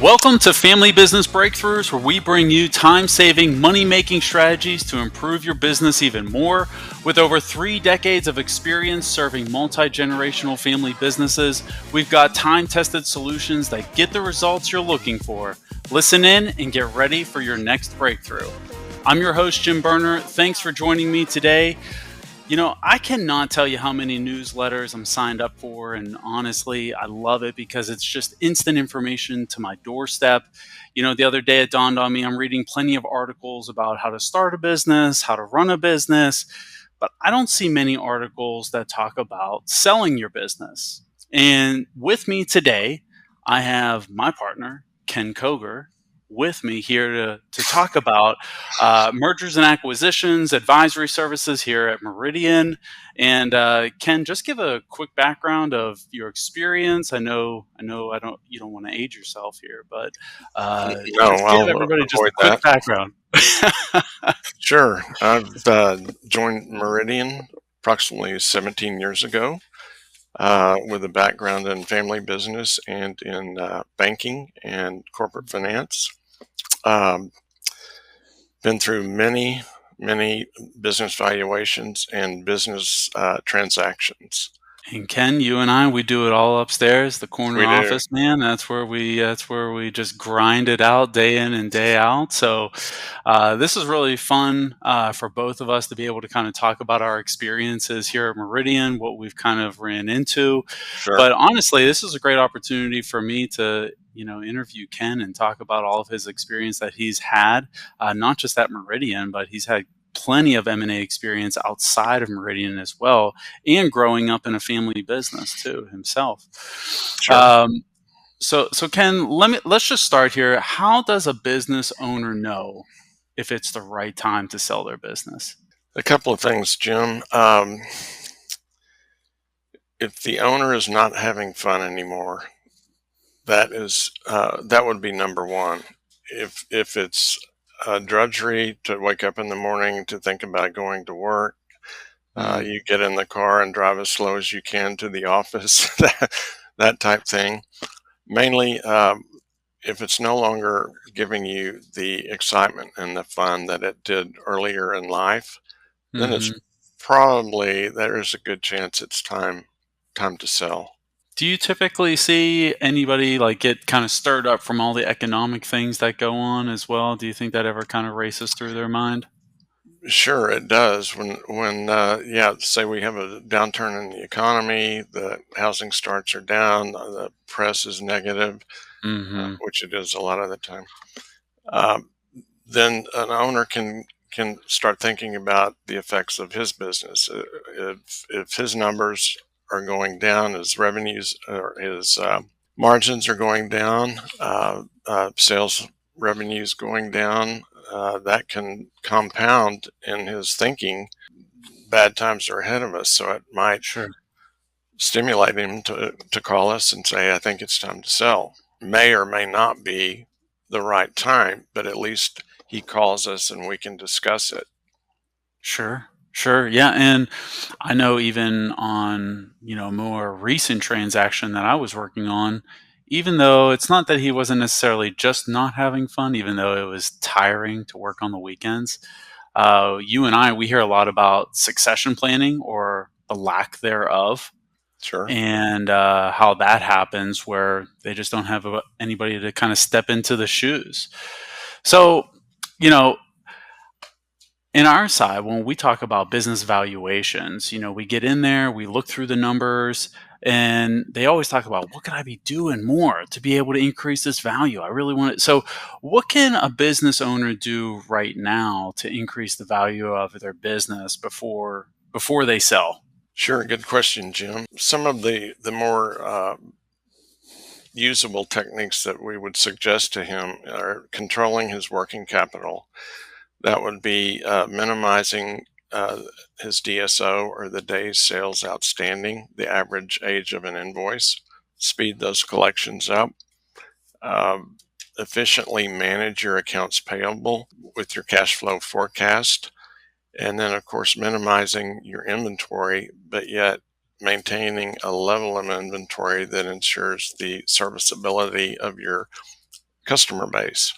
Welcome to Family Business Breakthroughs, where we bring you time-saving, money-making strategies to improve your business even more. With over 3 decades of experience serving multi-generational family businesses, we've got time-tested solutions that get the results you're looking for. Listen in and get ready for your next breakthrough. I'm your host, Jim Berner. Thanks for joining me today. I cannot tell you how many newsletters I'm signed up for, and honestly, I love it because it's just instant information to my doorstep. The other day it dawned on me I'm reading plenty of articles about how to start a business, how to run a business, but I don't see many articles that talk about selling your business. And with me today, I have my partner, Ken Koger, with me here to talk about mergers and acquisitions, advisory services here at Meridian. And Ken, just give a quick background of your experience. I know, you don't want to age yourself here, but No, just give I'll everybody just a avoid quick that. background. Sure. I've joined Meridian approximately 17 years ago with a background in family business and in banking and corporate finance. Um, Been through many, many business valuations and business transactions. And Ken, you and I, we do it all upstairs, the corner We do. office, man. That's where we just grind it out day in and day out. So this is really fun for both of us to be able to kind of talk about our experiences here at Meridian, what we've kind of ran into. Sure. But honestly, this is a great opportunity for me to interview Ken and talk about all of his experience that he's had, not just at Meridian, but he's had plenty of M&A experience outside of Meridian as well, and growing up in a family business too himself. Sure. So Ken, let's just start here. How does a business owner know if it's the right time to sell their business? A couple of things, Jim. If the owner is not having fun anymore, that would be number one. If it's drudgery to wake up in the morning to think about going to work, you get in the car and drive as slow as you can to the office, that type thing. Mainly, if it's no longer giving you the excitement and the fun that it did earlier in life, then it's Mm-hmm. probably there is a good chance it's time to sell. Do you typically see anybody like get kind of stirred up from all the economic things that go on as well? Do you think that ever kind of races through their mind? Sure, it does. When say we have a downturn in the economy, the housing starts are down, the press is negative, Mm-hmm. which it is a lot of the time. Um, then an owner can start thinking about the effects of his business. If his numbers are going down, his revenues or his margins are going down, sales revenues going down, that can compound in his thinking. Bad times are ahead of us, so it might Sure. stimulate him to call us and say, I think it's time to sell. May or may not be the right time, but at least he calls us and we can discuss it. Sure. Sure. Yeah. And I know even on, more recent transaction that I was working on, even though it's not that he wasn't necessarily just not having fun, even though it was tiring to work on the weekends, you and I, we hear a lot about succession planning or the lack thereof, Sure. and how that happens where they just don't have anybody to kind of step into the shoes. So, you know, in our side, when we talk about business valuations, we get in there, we look through the numbers, and they always talk about what could I be doing more to be able to increase this value? I really want it. So, what can a business owner do right now to increase the value of their business before they sell? Sure. Good question, Jim. Some of the more usable techniques that we would suggest to him are controlling his working capital. That would be minimizing his DSO, or the days sales outstanding, the average age of an invoice, speed those collections up. Um, Efficiently manage your accounts payable with your cash flow forecast. And then, of course, minimizing your inventory, but yet maintaining a level of inventory that ensures the serviceability of your customer base.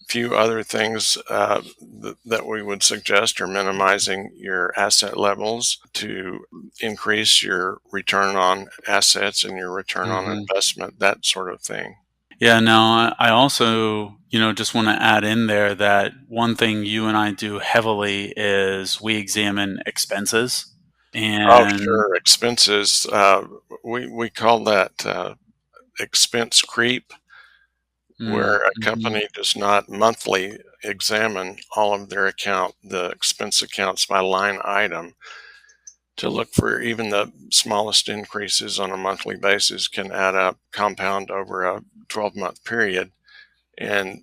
Few other things that we would suggest are minimizing your asset levels to increase your return on assets and your return on Hmm. investment, that sort of thing. Yeah, no, I also, just want to add in there that one thing you and I do heavily is we examine expenses. Oh, And sure. Expenses. We call that expense creep, where a mhm, company does not monthly examine all of their the expense accounts by line item to look for even the smallest increases on a monthly basis can add up, compound over a 12-month period. And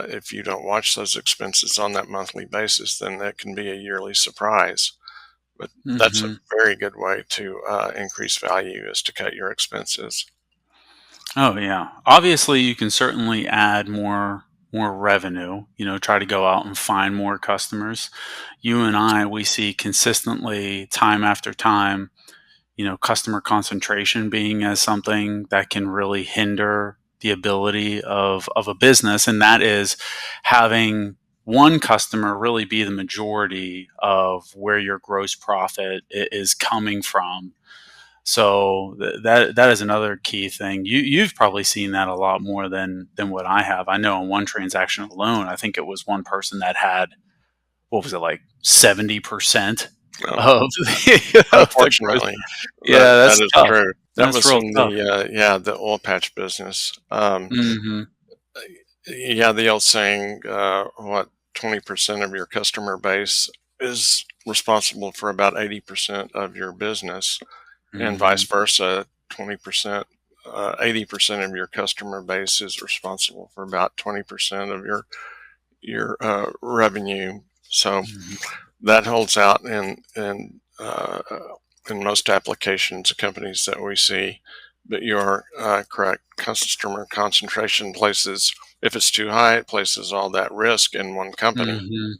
if you don't watch those expenses on that monthly basis, then that can be a yearly surprise. But that's a mhm. very good way to increase value, is to cut your expenses. Oh yeah. Obviously, you can certainly add more revenue, try to go out and find more customers. You and I, we see consistently time after time, customer concentration being as something that can really hinder the ability of a business, and that is having one customer really be the majority of where your gross profit is coming from. So that is another key thing. You've probably seen that a lot more than what I have. I know in one transaction alone, I think it was one person that had, what was it, like 70% Um, of of the gross. Unfortunately, Yeah, that that's is tough. true. That That's was real in tough. the oil patch business. Mhm. Yeah, the old saying, what 20% of your customer base is responsible for about 80% of your business, and vice Mhm. versa. 20%, 80% of your customer base is responsible for about 20% of your revenue. So Mhm. that holds out in most applications, companies that we see. But you're correct. Customer concentration places, if it's too high, it places all that risk in one company. Mhm.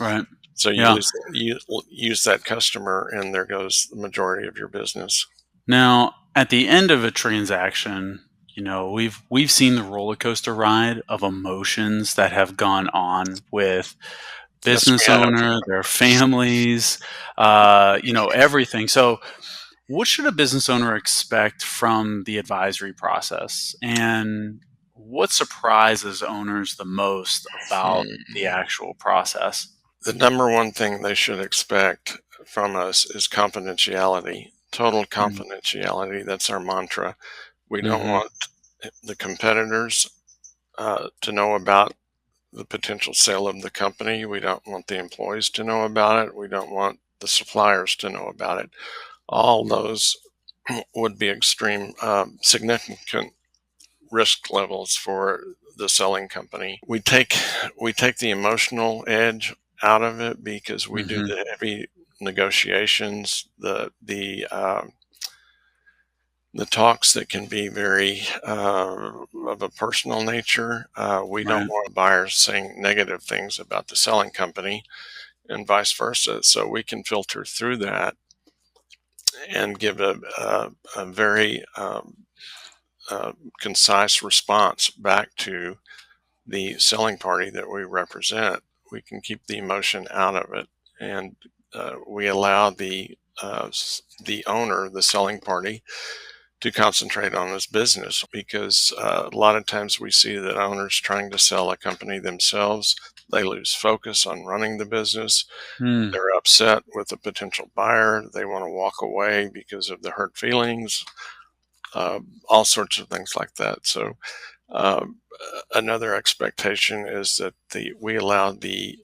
Right. So Yeah. you use that customer, and there goes the majority of your business. Now, at the end of a transaction, we've seen the roller coaster ride of emotions that have gone on with Yes, we business have. owner, their families, everything. So, what should a business owner expect from the advisory process? And what surprises owners the most about the Hmm. actual process? The number one thing they should expect from us is confidentiality, total confidentiality. That's our mantra. We don't Mm-hmm. want the competitors to know about the potential sale of the company. We don't want the employees to know about it. We don't want the suppliers to know about it. All those would be extreme, significant risk levels for the selling company. We take the emotional edge out of it because we do Mm-hmm. the heavy negotiations, the talks that can be very of a personal nature. We don't Right. want buyers saying negative things about the selling company and vice versa. So we can filter through that and give a very concise response back to the selling party that we represent. We can keep the emotion out of it, and we allow the owner, the selling party, to concentrate on his business, because a lot of times we see that owners trying to sell a company themselves, they lose focus on running the business. Mm. They're upset with a potential buyer. They want to walk away because of the hurt feelings, all sorts of things like that. So another expectation is that we allow the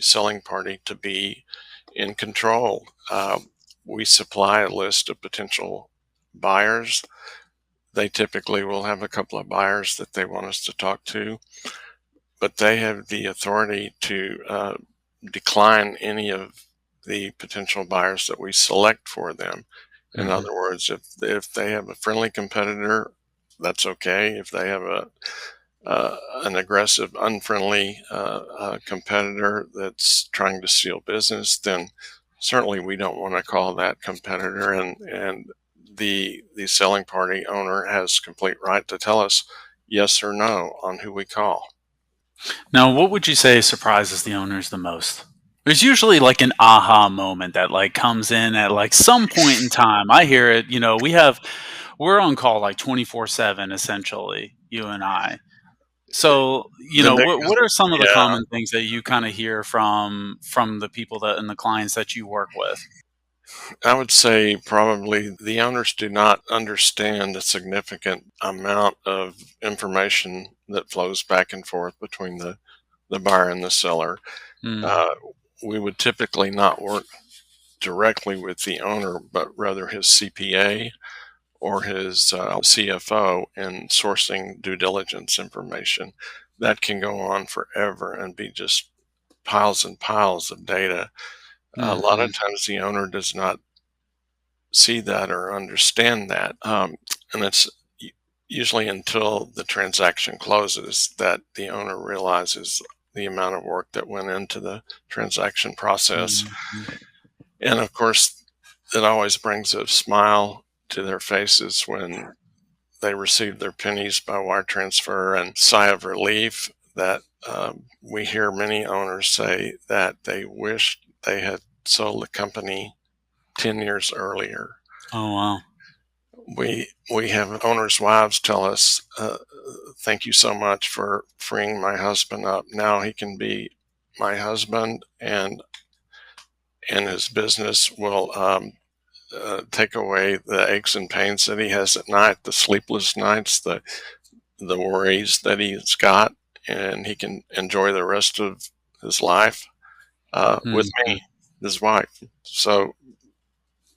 selling party to be in control. We supply a list of potential buyers. They typically will have a couple of buyers that they want us to talk to, but they have the authority to decline any of the potential buyers that we select for them. In Mm-hmm. other words, if they have a friendly competitor, that's okay. If they have an aggressive, unfriendly competitor that's trying to steal business, then certainly we don't want to call that competitor. And the selling party owner has complete right to tell us yes or no on who we call. Now, what would you say surprises the owners the most? There's usually like an aha moment that like comes in at like some point in time. I hear it, we're on call like 24/7 essentially, you and I. So, The what biggest, are some of the yeah, common things that you kind of hear from the people that and the clients that you work with? I would say probably the owners do not understand the significant amount of information that flows back and forth between the buyer and the seller. Mm, Uh, we would typically not work directly with the owner, but rather his CPA or his CFO in sourcing due diligence information. That can go on forever and be just piles and piles of data. A lot of mhm, times the owner does not see that or understand that. And it's usually until the transaction closes that the owner realizes the amount of work that went into the transaction process. mhm, And of course, it always brings a smile to their faces when they receive their pennies by wire transfer and sigh of relief that we hear many owners say that they wish they had sold the company 10 years earlier. oh, wow. We have owners' wives tell us, "Thank you so much for freeing my husband up. Now he can be my husband, and his business will take away the aches and pains that he has at night, the sleepless nights, the worries that he's got, and he can enjoy the rest of his life with Mhm, me, his wife." So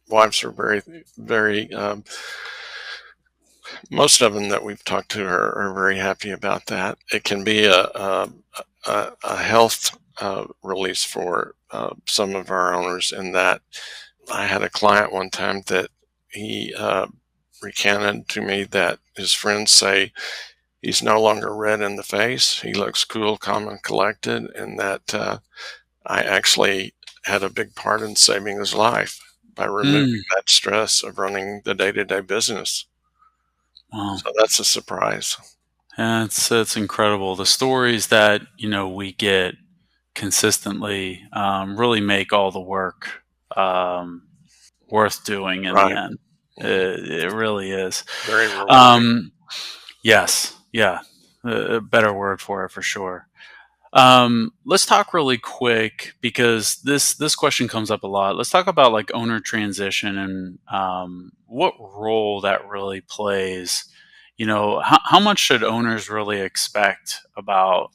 wives are very, very most of them that we've talked to are very happy about that. It can be a health release for some of our owners in that I had a client one time that he recanted to me that his friends say he's no longer red in the face. He looks cool, calm, and collected, and that I actually had a big part in saving his life by removing mm, that stress of running the day to day business. wow. So that's a surprise. Yeah, it's incredible. The stories that, we get consistently, really make all the work, worth doing in the Right. end. Mhm. It really is. Very rewarding. Um, yes, yeah, a better word for it for sure. Let's talk really quick because this question comes up a lot. Let's talk about like owner transition and what role that really plays. How much should owners really expect about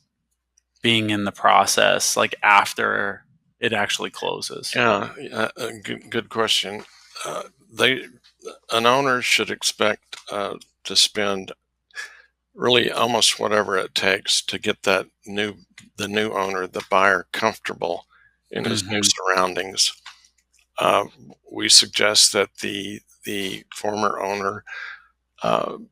being in the process, like after it actually closes? Yeah, good question. They An owner should expect to spend really almost whatever it takes to get the new owner, the buyer, comfortable in his new Hmm. surroundings. Uh, we suggest that the former owner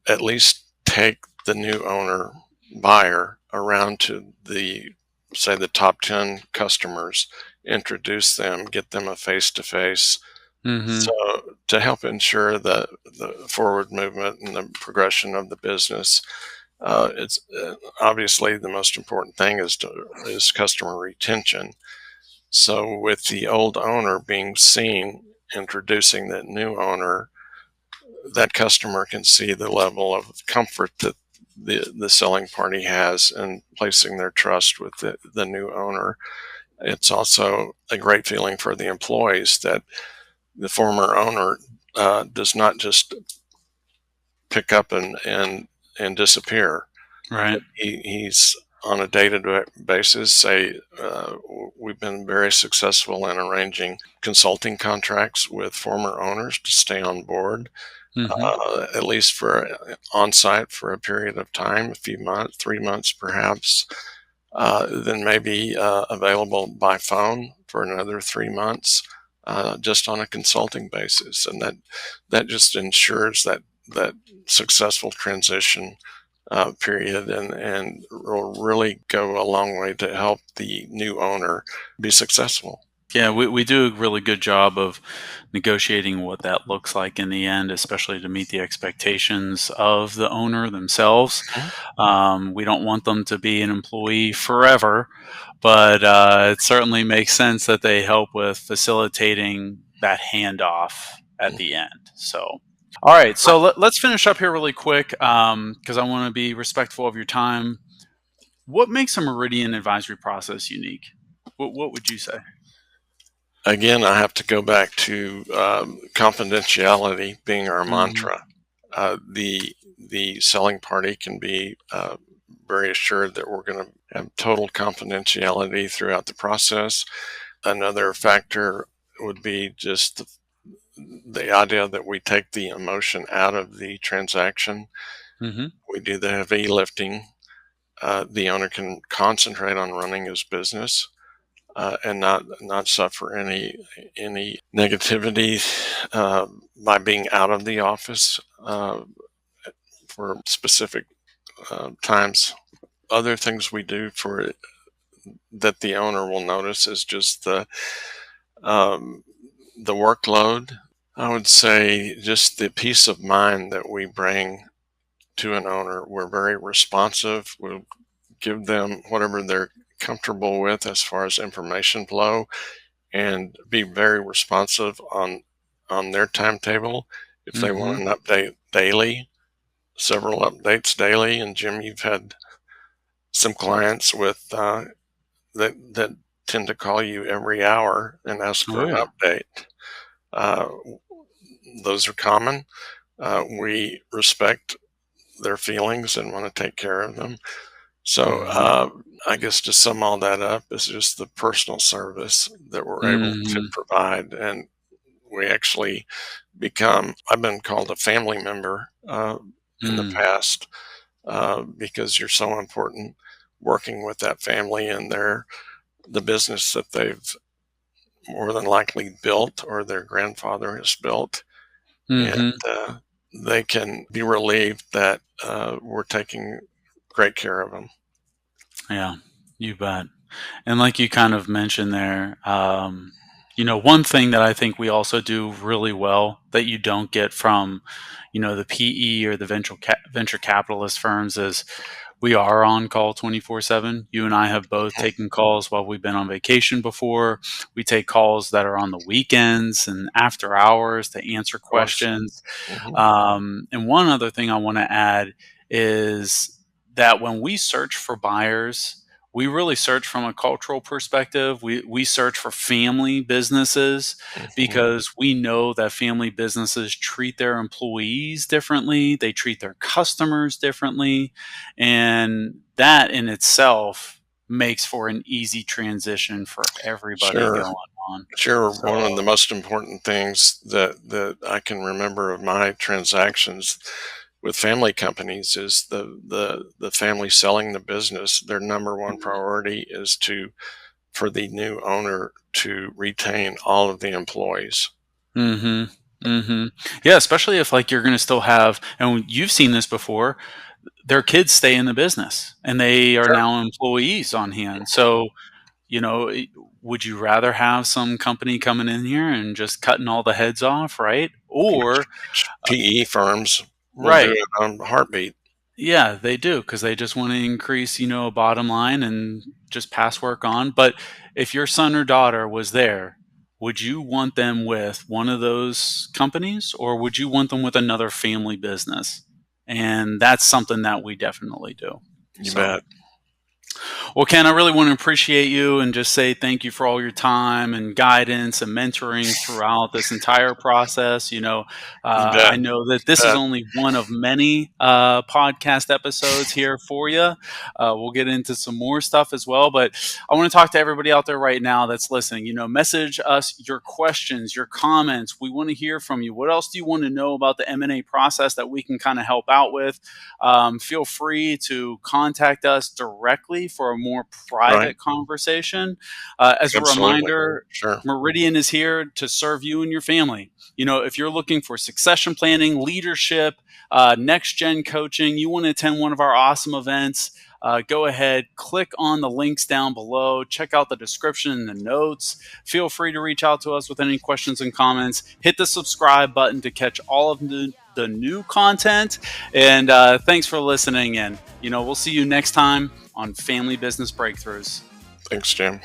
at least take the new owner buyer around to the say the top 10 customers, introduce them, get them a face to face, so Hmm. to help ensure the forward movement and the progression of the business. It's obviously the most important thing is customer retention. So with the old owner being seen introducing that new owner, that customer can see the level of comfort that the selling party has in placing their trust with the new owner. It's also a great feeling for the employees that the former owner does not just pick up and disappear. Right. He's on a day-to-day basis. Say we've been very successful in arranging consulting contracts with former owners to stay on board, Hmm. at least for on site for a period of time, a few months, 3 months perhaps. Then maybe available by phone for another 3 months, just on a consulting basis, and that just ensures that successful transition period, and will really go a long way to help the new owner be successful. Yeah, we do a really good job of negotiating what that looks like in the end, especially to meet the expectations of the owner themselves. Mhm. We don't want them to be an employee forever, but it certainly makes sense that they help with facilitating that handoff at the end. So, all right, so let's finish up here really quick because I want to be respectful of your time. What makes a Meridian advisory process unique? What would you say? Again, I have to go back to confidentiality being our Hmm. mantra. The selling party can be very assured that we're going to have total confidentiality throughout the process. Another factor would be just the idea that we take the emotion out of the transaction. Hmm. We do the heavy lifting. The owner can concentrate on running his business and not suffer any negativity by being out of the office for specific times. Other things we do for that the owner will notice is just um, the workload. I would say just the peace of mind that we bring to an owner. We're very responsive. We'll give them whatever they're comfortable with as far as information flow and be very responsive on their timetable. If they Hmm. want an update daily, several updates daily, and Jim, you've had some clients with that tend to call you every hour and ask for Oh an yeah. update. Uh, those are common. We respect their feelings and want to take care of them. So Hmm. I guess to sum all that up is just the personal service that we're able to Hmm. provide, and we actually become. I've been called a family member in the Mm. past because you're so important working with that family and the business that they've more than likely built or their grandfather has built, and Hmm. they can be relieved that we're taking great care of them. Yeah, you bet. And like you kind of mentioned there, one thing that I think we also do really well that you don't get from, the PE or the venture capitalist firms is we are on call 24/7. You and I have both taken calls while we've been on vacation before. We take calls that are on the weekends and after hours to answer Of course. questions. Hmm. And one other thing I want to add is that when we search for buyers, we really search from a cultural perspective. We search for family businesses Hmm. because we know that family businesses treat their employees differently, they treat their customers differently, and that in itself makes for an easy transition for everybody Sure. going on. Sure. So, One of the most important things that I can remember of my transactions with family companies is the family selling the business. Their number one priority is to for the new owner to retain all of the employees. mhm, mhm. Yeah, especially if like you're going to still have, and you've seen this before, their kids stay in the business and they are Sure. now employees on hand. So, you know, i- would you rather have some company coming in here and just cutting all the heads off, right? Or, Which PE firms will do right, it on a heartbeat. yeah, they do because they just want to increase, a bottom line and just pass work on. But if your son or daughter was there, would you want them with one of those companies or would you want them with another family business? And that's something that we definitely do. You So. bet. Well, Ken, I really want to appreciate you and just say thank you for all your time and guidance and mentoring throughout this entire process. You I bet. know that You this is bet. only one of many podcast episodes here for you. We'll get into some more stuff as well, but I want to talk to everybody out there right now that's listening. Message us your questions, your comments. We want to hear from you. What else do you want to know about the M&A process that we can kind of help out with? Feel free to contact us directly for a more Right. private conversation. As a Absolutely. reminder, Sure. Meridian is here to serve you and your family. If you're looking for succession planning, leadership, next gen coaching, you want to attend one of our awesome events, go ahead, click on the links down below, check out the description and the notes. Feel free to reach out to us with any questions and comments. Hit the subscribe button to catch all of the new content. And thanks for listening. And we'll see you next time on Family Business Breakthroughs. Thanks, Jim.